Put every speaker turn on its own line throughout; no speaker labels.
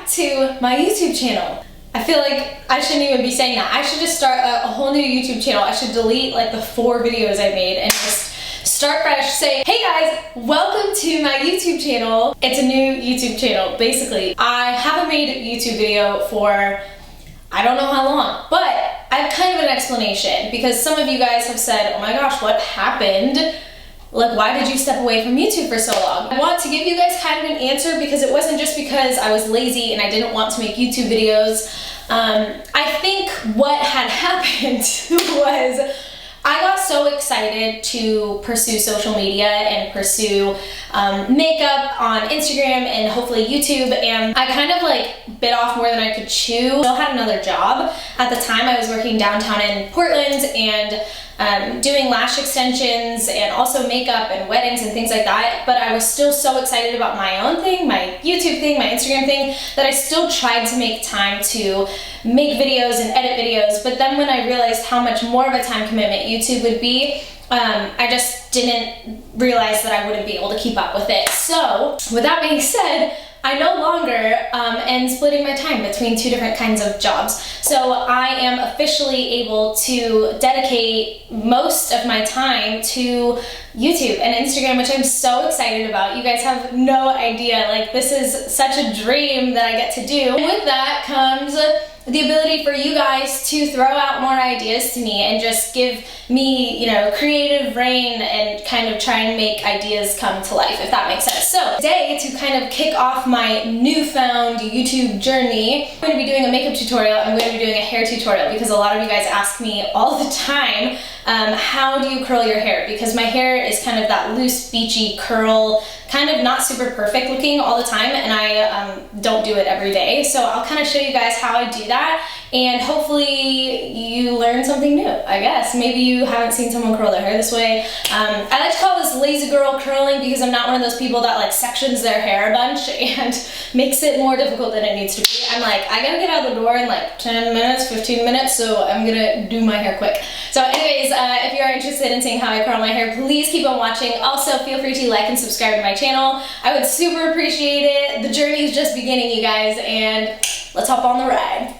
back to my YouTube channel. I feel like I shouldn't even be saying that. I should just start a whole new YouTube channel. I should delete like the 4 videos I made and just start fresh, say, hey guys, welcome to my YouTube channel. It's a new YouTube channel, basically. I haven't made a YouTube video for I don't know how long, but I have kind of an explanation because some of you guys have said, oh my gosh, what happened? Like, why did you step away from YouTube for so long? I want to give you guys kind of an answer because it wasn't just because I was lazy and I didn't want to make YouTube videos. I think what had happened was I got so excited to pursue social media and pursue makeup on Instagram and hopefully YouTube, and I kind of like bit off more than I could chew. I still had another job. At the time I was working downtown in Portland and doing lash extensions and also makeup and weddings and things like that, but I was still so excited about my own thing, my YouTube thing, my Instagram thing, that I still tried to make time to make videos and edit videos. But then when I realized how much more of a time commitment YouTube would be, I just didn't realize that I wouldn't be able to keep up with it. So with that being said, I no longer am splitting my time between 2 different kinds of jobs. So I am officially able to dedicate most of my time to YouTube and Instagram, which I'm so excited about. You guys have no idea, like this is such a dream that I get to do. And with that comes the ability for you guys to throw out more ideas to me and just give me, you know, creative reign and kind of try and make ideas come to life, if that makes sense. So today, to kind of kick off my newfound YouTube journey, I'm going to be doing a makeup tutorial. I'm going to be doing a hair tutorial because a lot of you guys ask me all the time, how do you curl your hair? Because my hair is kind of that loose, beachy curl, kind of not super perfect looking all the time, and I don't do it every day. So I'll kind of show you guys how I do that, and hopefully you learn something new, I guess. Maybe you haven't seen someone curl their hair this way. I like to call this lazy girl curling because I'm not one of those people that like sections their hair a bunch and makes it more difficult than it needs to be. I'm like, I gotta get out the door in like 10 minutes, 15 minutes, so I'm gonna do my hair quick. So anyways, if you are interested in seeing how I curl my hair, please keep on watching. Also, feel free to like and subscribe to my channel. I would super appreciate it. The journey is just beginning, you guys, and let's hop on the ride.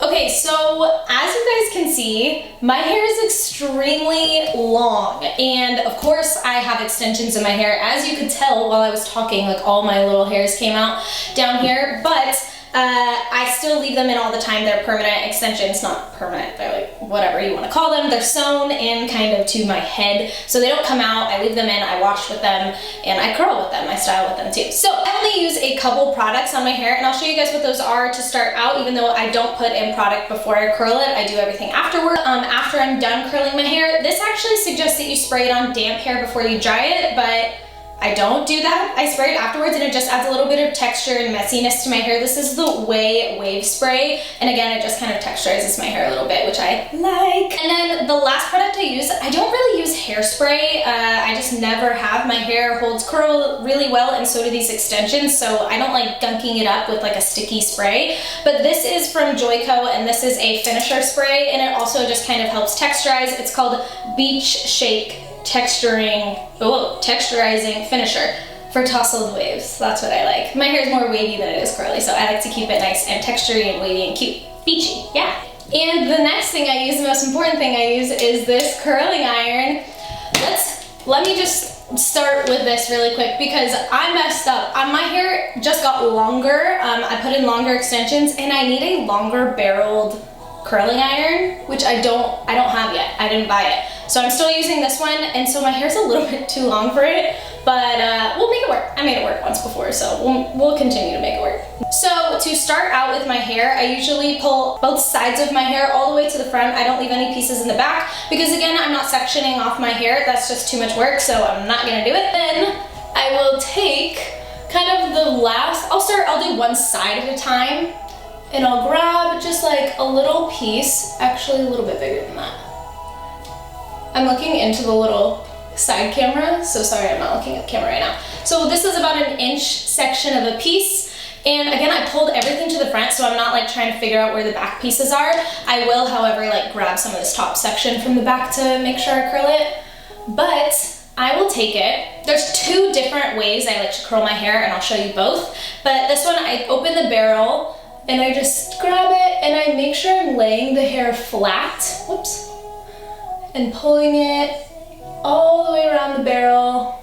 Okay, so as you guys can see, my hair is extremely long, and of course I have extensions in my hair. As you could tell while I was talking, like all my little hairs came out down here, but I still leave them in all the time. They're permanent extensions, not permanent, they're like whatever you want to call them. They're sewn in kind of to my head, so they don't come out. I leave them in, I wash with them, and I curl with them, I style with them too. So I only use a couple products on my hair, and I'll show you guys what those are to start out. Even though I don't put in product before I curl it, I do everything afterward. After I'm done curling my hair, this actually suggests that you spray it on damp hair before you dry it, but I don't do that. I spray it afterwards and it just adds a little bit of texture and messiness to my hair. This is the wave spray, and again, it just kind of texturizes my hair a little bit, which I like. And then the last product I use, I don't really use hairspray. I just never have. My hair holds curl really well, and so do these extensions, so I don't like gunking it up with like a sticky spray. But this is from Joico, and this is a finisher spray, and it also just kind of helps texturize. It's called Beach Shake texturizing finisher for tousled waves. That's what I like. My hair is more wavy than it is curly, so I like to keep it nice and textury and wavy and cute. Beachy, yeah. And the next thing I use, the most important thing I use, is this curling iron. Let me just start with this really quick because I messed up. My hair just got longer. I put in longer extensions, and I need a longer barreled curling iron, which I don't have yet. I didn't buy it. So I'm still using this one, and so my hair's a little bit too long for it, but we'll make it work. I made it work once before, so we'll continue to make it work. So to start out with my hair, I usually pull both sides of my hair all the way to the front. I don't leave any pieces in the back because, again, I'm not sectioning off my hair. That's just too much work, so I'm not gonna do it. Then I will take kind of the last, I'll do one side at a time, and I'll grab just like a little piece, actually a little bit bigger than that. I'm looking into the little side camera, so sorry I'm not looking at the camera right now. So this is about an inch section of a piece, and again, I pulled everything to the front, so I'm not like trying to figure out where the back pieces are. I will, however, like grab some of this top section from the back to make sure I curl it, but I will take it. There's two different ways I like to curl my hair, and I'll show you both. But this one, I open the barrel and I just grab it and I make sure I'm laying the hair flat, whoops, and pulling it all the way around the barrel.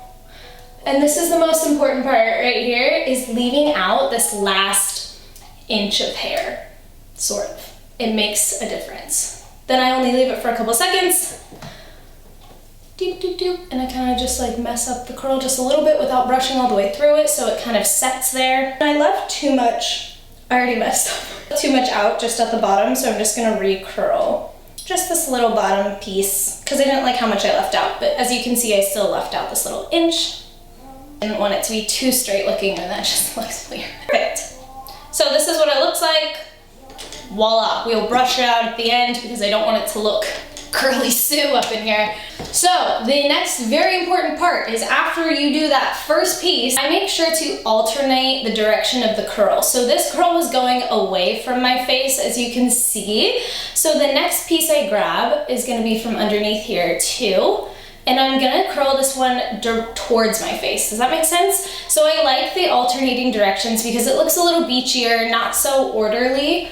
And this is the most important part right here, is leaving out this last inch of hair, sort of. It makes a difference. Then I only leave it for a couple seconds. Doop, doop, doop. And I kind of just like mess up the curl just a little bit without brushing all the way through it, so it kind of sets there. And I left too much, I already messed up, too much out just at the bottom, so I'm just gonna re-curl just this little bottom piece, because I didn't like how much I left out, but as you can see, I still left out this little inch. I didn't want it to be too straight looking, and that just looks weird. Perfect. So this is what it looks like. Voila, we'll brush it out at the end because I don't want it to look curly Sue up in here. So the next very important part is after you do that first piece, I make sure to alternate the direction of the curl. So this curl was going away from my face, as you can see. So the next piece I grab is gonna be from underneath here too. And I'm gonna curl this one towards my face. Does that make sense? So I like the alternating directions because it looks a little beachier, not so orderly.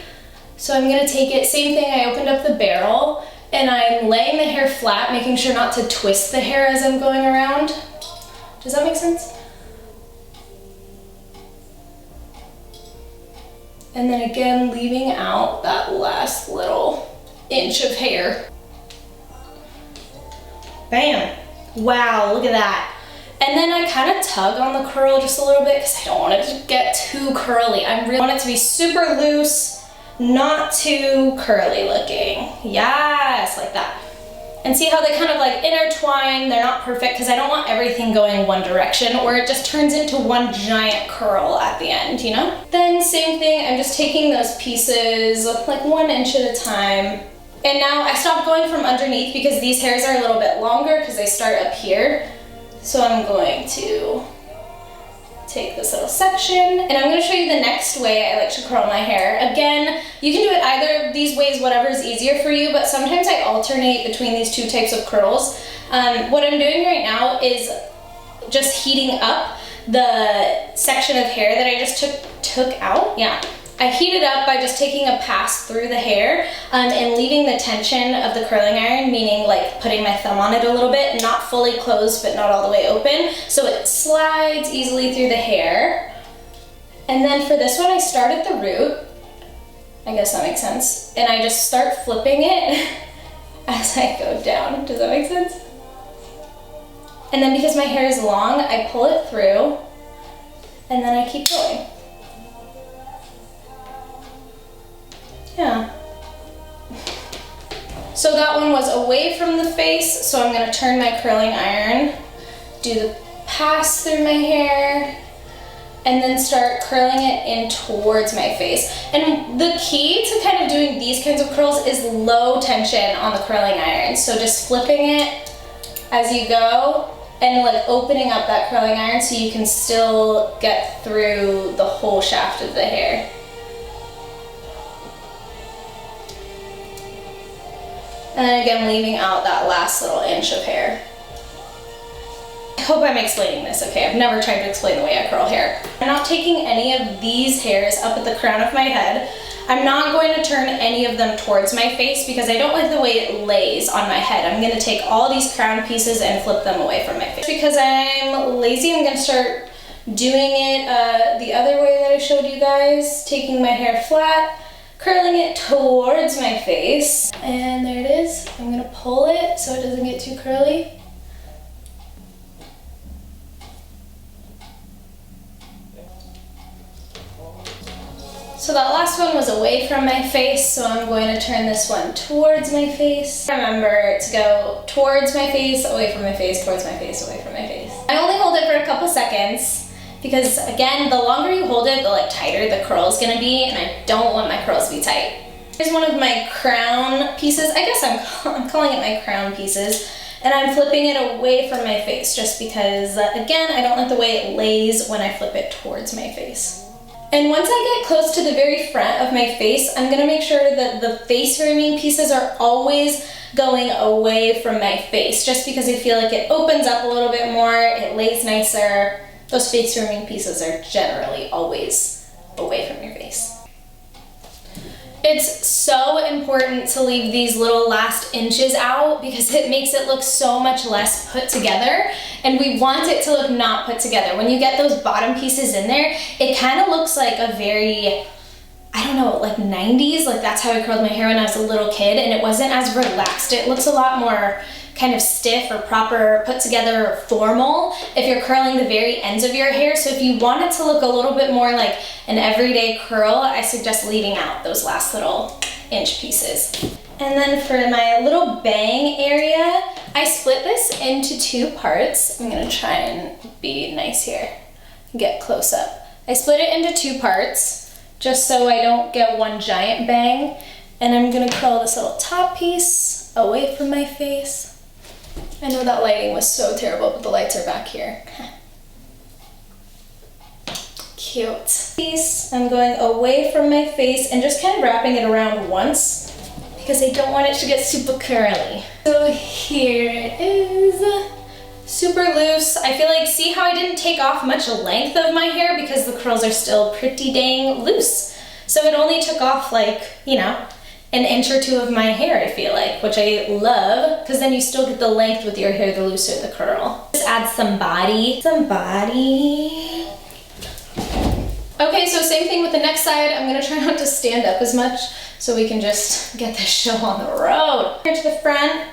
So I'm gonna take it, same thing, I opened up the barrel and I'm laying the hair flat, making sure not to twist the hair as I'm going around. Does that make sense? And then again, leaving out that last little inch of hair. Bam! Wow, look at that. And then I kind of tug on the curl just a little bit because I don't want it to get too curly. I really want it to be super loose, not too curly looking. Yes, like that. And see how they kind of like intertwine? They're not perfect because I don't want everything going one direction or it just turns into one giant curl at the end, you know? Then same thing, I'm just taking those pieces like 1 inch at a time. And now I stopped going from underneath because these hairs are a little bit longer because they start up here. So I'm going to take this little section and I'm going to show you the next way I like to curl my hair. Again, you can do it either of these ways, whatever is easier for you, but sometimes I alternate between these two types of curls. What I'm doing right now is just heating up the section of hair that I just took out. Yeah. I heat it up by just taking a pass through the hair and leaving the tension of the curling iron, meaning like putting my thumb on it a little bit, not fully closed but not all the way open, so it slides easily through the hair. And then for this one I start at the root, I guess that makes sense, and I just start flipping it as I go down. Does that make sense? And then because my hair is long, I pull it through and then I keep going. Yeah. So that one was away from the face, so I'm gonna turn my curling iron, do the pass through my hair, and then start curling it in towards my face. And the key to kind of doing these kinds of curls is low tension on the curling iron. So just flipping it as you go and like opening up that curling iron so you can still get through the whole shaft of the hair. And then again, leaving out that last little inch of hair. I hope I'm explaining this okay. I've never tried to explain the way I curl hair. I'm not taking any of these hairs up at the crown of my head. I'm not going to turn any of them towards my face because I don't like the way it lays on my head. I'm gonna take all these crown pieces and flip them away from my face. Because I'm lazy, I'm gonna start doing it the other way that I showed you guys, taking my hair flat, curling it towards my face, and there it is. I'm gonna pull it so it doesn't get too curly. So that last one was away from my face, so I'm going to turn this one towards my face. Remember to go towards my face, away from my face, towards my face, away from my face. I only hold it for a couple seconds, because again, the longer you hold it, the like tighter the curl is gonna be, and I don't want my curls to be tight. Here's one of my crown pieces. I guess I'm calling it my crown pieces, and I'm flipping it away from my face just because, again, I don't like the way it lays when I flip it towards my face. And once I get close to the very front of my face, I'm gonna make sure that the face framing pieces are always going away from my face, just because I feel like it opens up a little bit more, it lays nicer. Those face framing pieces are generally always away from your face. It's so important to leave these little last inches out because it makes it look so much less put together, and we want it to look not put together. When you get those bottom pieces in there, it kind of looks like a very, I don't know, like 90s, like that's how I curled my hair when I was a little kid, and it wasn't as relaxed. It looks a lot more kind of stiff or proper, put together, or formal if you're curling the very ends of your hair. So if you want it to look a little bit more like an everyday curl, I suggest leaving out those last little inch pieces. And then for my little bang area, I split this into 2 parts. I'm gonna try and be nice here, get close up. I split it into 2 parts just so I don't get one giant bang. And I'm gonna curl this little top piece away from my face. I know that lighting was so terrible, but the lights are back here. Cute. Piece, I'm going away from my face and just kind of wrapping it around once because I don't want it to get super curly. So here it is. Super loose. I feel like, see how I didn't take off much length of my hair because the curls are still pretty dang loose. So it only took off like, you know, an inch or 2 of my hair, I feel like, which I love, because then you still get the length with your hair, the looser the curl. Just add some body. Okay, so same thing with the next side. I'm gonna try not to stand up as much so we can just get this show on the road. Here to the front,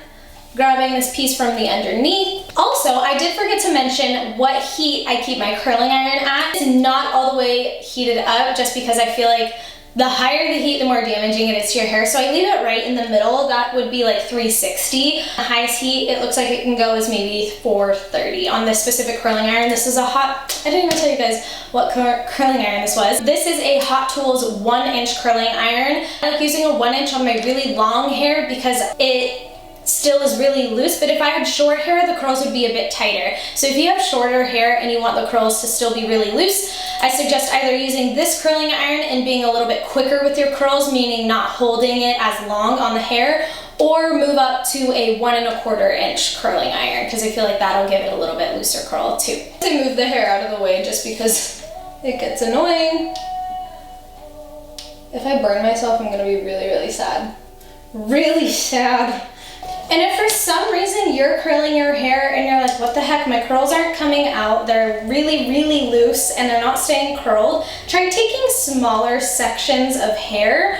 grabbing this piece from the underneath. Also, I did forget to mention what heat I keep my curling iron at. It's not all the way heated up just because I feel like the higher the heat, the more damaging it is to your hair. So I leave it right in the middle. That would be like 360. The highest heat, it looks like it can go as maybe 430 on this specific curling iron. This is a hot, I didn't even tell you guys what curling iron this was. This is a Hot Tools 1-inch curling iron. I like using a 1-inch on my really long hair because it still is really loose, but if I had short hair, the curls would be a bit tighter. So if you have shorter hair and you want the curls to still be really loose, I suggest either using this curling iron and being a little bit quicker with your curls, meaning not holding it as long on the hair, or move up to a 1 1/4 inch curling iron, because I feel like that'll give it a little bit looser curl too. I move the hair out of the way just because it gets annoying. If I burn myself, I'm gonna be really, really sad. Really sad. And if for some reason you're curling your hair and you're like, what the heck, my curls aren't coming out, they're really, really loose and they're not staying curled, try taking smaller sections of hair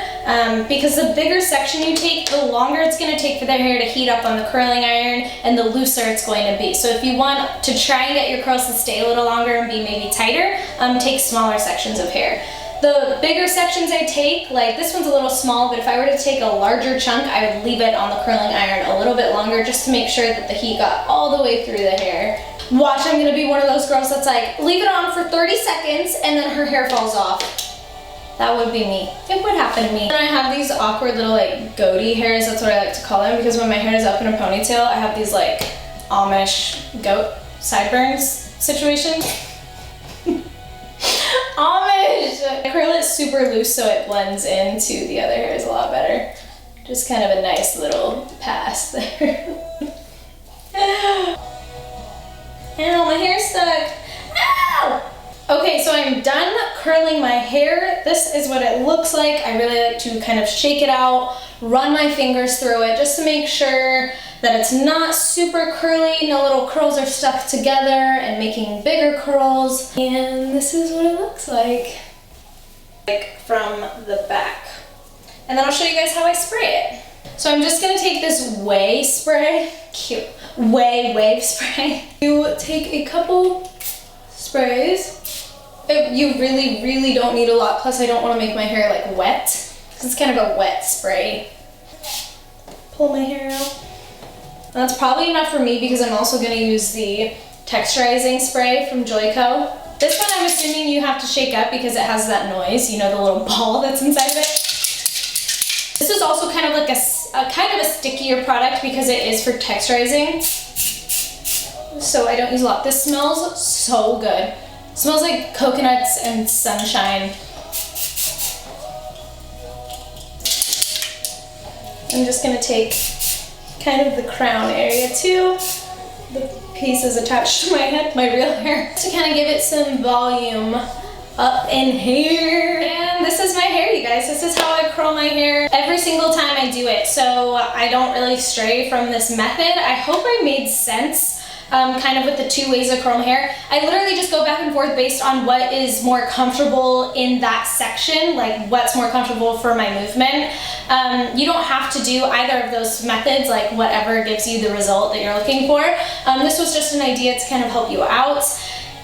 because the bigger section you take, the longer it's going to take for the hair to heat up on the curling iron and the looser it's going to be. So if you want to try and get your curls to stay a little longer and be maybe tighter, take smaller sections of hair. The bigger sections I take, like this one's a little small, but if I were to take a larger chunk, I would leave it on the curling iron a little bit longer just to make sure that the heat got all the way through the hair. Watch, I'm gonna be one of those girls that's like, leave it on for 30 seconds and then her hair falls off. That would be me. It would happen to me. And I have these awkward little like goatee hairs, that's what I like to call them, because when my hair is up in a ponytail, I have these like Amish goat sideburns situation. Amish! I curl it super loose so it blends into the other hairs a lot better. Just kind of a nice little pass there. Ow, my hair's stuck. Ow! Okay, so I'm done curling my hair. This is what it looks like. I really like to kind of shake it out, run my fingers through it just to make sure that it's not super curly, no little curls are stuck together and making bigger curls. And this is what it looks like from the back. And then I'll show you guys how I spray it. So I'm just gonna take this wave spray, cute, wave spray. You take a couple sprays. You really, really don't need a lot, plus I don't wanna make my hair like wet, because it's kind of a wet spray. Pull my hair out. And that's probably enough for me because I'm also gonna use the texturizing spray from Joico. This one I'm assuming you have to shake up because it has that noise, you know, the little ball that's inside of it. This is also kind of like a stickier product because it is for texturizing. So I don't use a lot. This smells so good. It smells like coconuts and sunshine. I'm just gonna take kind of the crown area too. The piece is attached to my head, my real hair, to kind of give it some volume up in here. And this is my hair, you guys. This is how I curl my hair every single time I do it, so I don't really stray from this method. I hope I made sense. Kind of with the 2 ways of curl my hair. I literally just go back and forth based on what is more comfortable in that section, like what's more comfortable for my movement. You don't have to do either of those methods, like whatever gives you the result that you're looking for. This was just an idea to kind of help you out.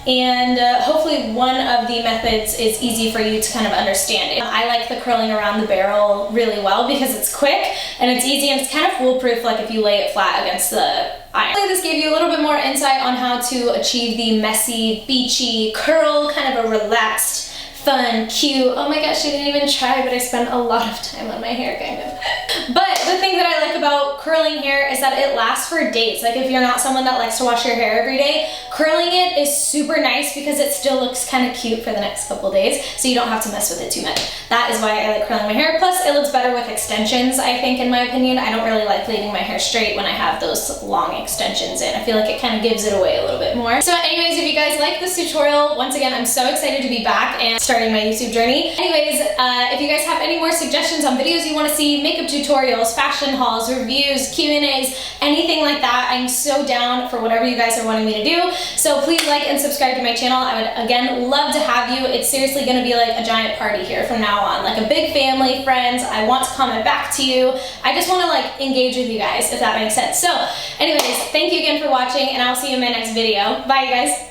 And hopefully one of the methods is easy for you to kind of understand. I like the curling around the barrel really well because it's quick and it's easy and it's kind of foolproof, like if you lay it flat against the iron. This gave you a little bit more insight on how to achieve the messy, beachy curl, kind of a relaxed, fun, cute. Oh my gosh, I didn't even try, but I spent a lot of time on my hair, kind of. But the thing that I like about curling hair is that it lasts for days. Like if you're not someone that likes to wash your hair every day, curling it is super nice because it still looks kind of cute for the next couple days, so you don't have to mess with it too much. That is why I like curling my hair. Plus, it looks better with extensions, I think, in my opinion. I don't really like leaving my hair straight when I have those long extensions in. I feel like it kind of gives it away a little bit more. So anyways, if you guys like this tutorial, once again, I'm so excited to be back and starting my YouTube journey. Anyways, if you guys have any more suggestions on videos you want to see, makeup tutorials, fashion hauls, reviews, Q&As, anything like that, I'm so down for whatever you guys are wanting me to do. So please like and subscribe to my channel. I would, again, love to have you. It's seriously going to be like a giant party here from now on, like a big family, friends. I want to comment back to you. I just want to like engage with you guys, if that makes sense. So anyways, thank you again for watching, and I'll see you in my next video. Bye, you guys.